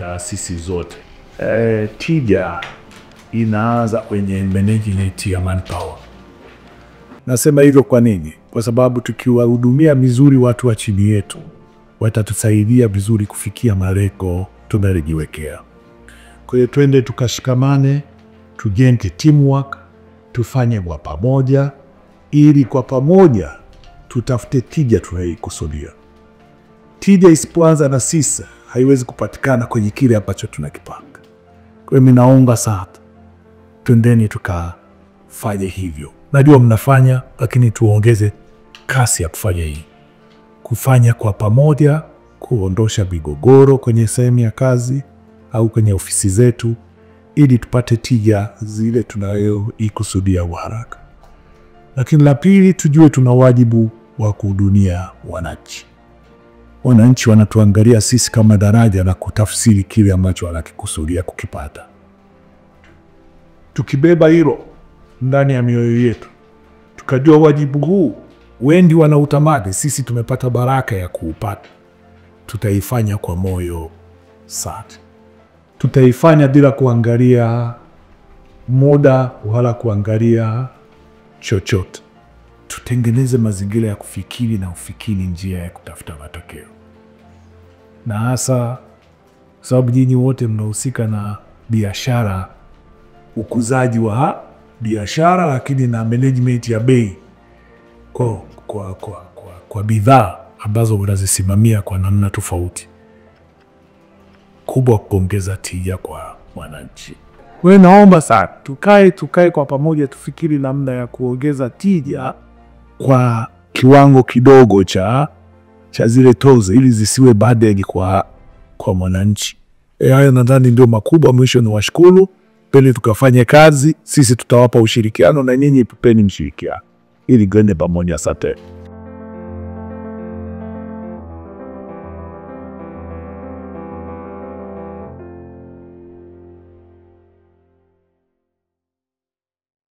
taasisi zote. Tija inaanza kwenye management ya manpower. Nasema hivyo kwa nini? Kwa sababu tukiwahudumia vizuri watu wa chini yetu, watatusaidia vizuri kufikia malengo tunayojiwekea. Kwa hiyo twende tukashikamane, tujenge teamwork, tufanye kwa pamoja, ili kwa pamoja tutafute tija tunayoikusudia. Tija isipoanza na sisi haiwezi kupatikana kwenye kile ambacho tunakipanga. Kwa hiyo mimi naomba sana, twendeni tukafanye hivyo. Najua mnafanya, lakini tuongeze kasi ya kufanya hii. Kufanya kwa pamoja, kuondosha migogoro kwenye sehemu ya kazi au kwenye ofisi zetu, ili tupate tija zile tunayoikusudia kwa haraka. Lakini la pili, tujue tuna wajibu wa kuhudumia wananchi. Wananchi wanatuangalia sisi kama daraja la kutafsiri kile ambacho wanakikusudia kukipata. Tukibeba hilo ndani ya mioyo yetu, tukajua wajibu huu wengi wanautamani, sisi tumepata baraka ya kuupata, tutaifanya kwa moyo safi. Tutaifanya bila kuangalia muda wala kuangalia chochote. Tutengeneze mazingira ya kufikiri na ufikiri njia ya kutafuta matokeo. Na hasa sababu nyinyi wote mnahusika na biashara, ukuzaji wa biashara, lakini na management ya bei kwa bidhaa ambazo unazisimamia kwa namna tofauti. Kubwa kuongeza tija kwa wananchi. Wewe naomba sana tukae kwa pamoja, tufikiri namna ya kuongeza tija kwa kiwango kidogo cha zile tozo, ili zisiwe burden kwa mwananchi. Hayo nadhani ndio makubwa. Mwisho ni washukuru, pili tukafanye kazi, sisi tutawapa ushirikiano na nyinyi tupeni mshirikiano ili gende pamoja. Asante.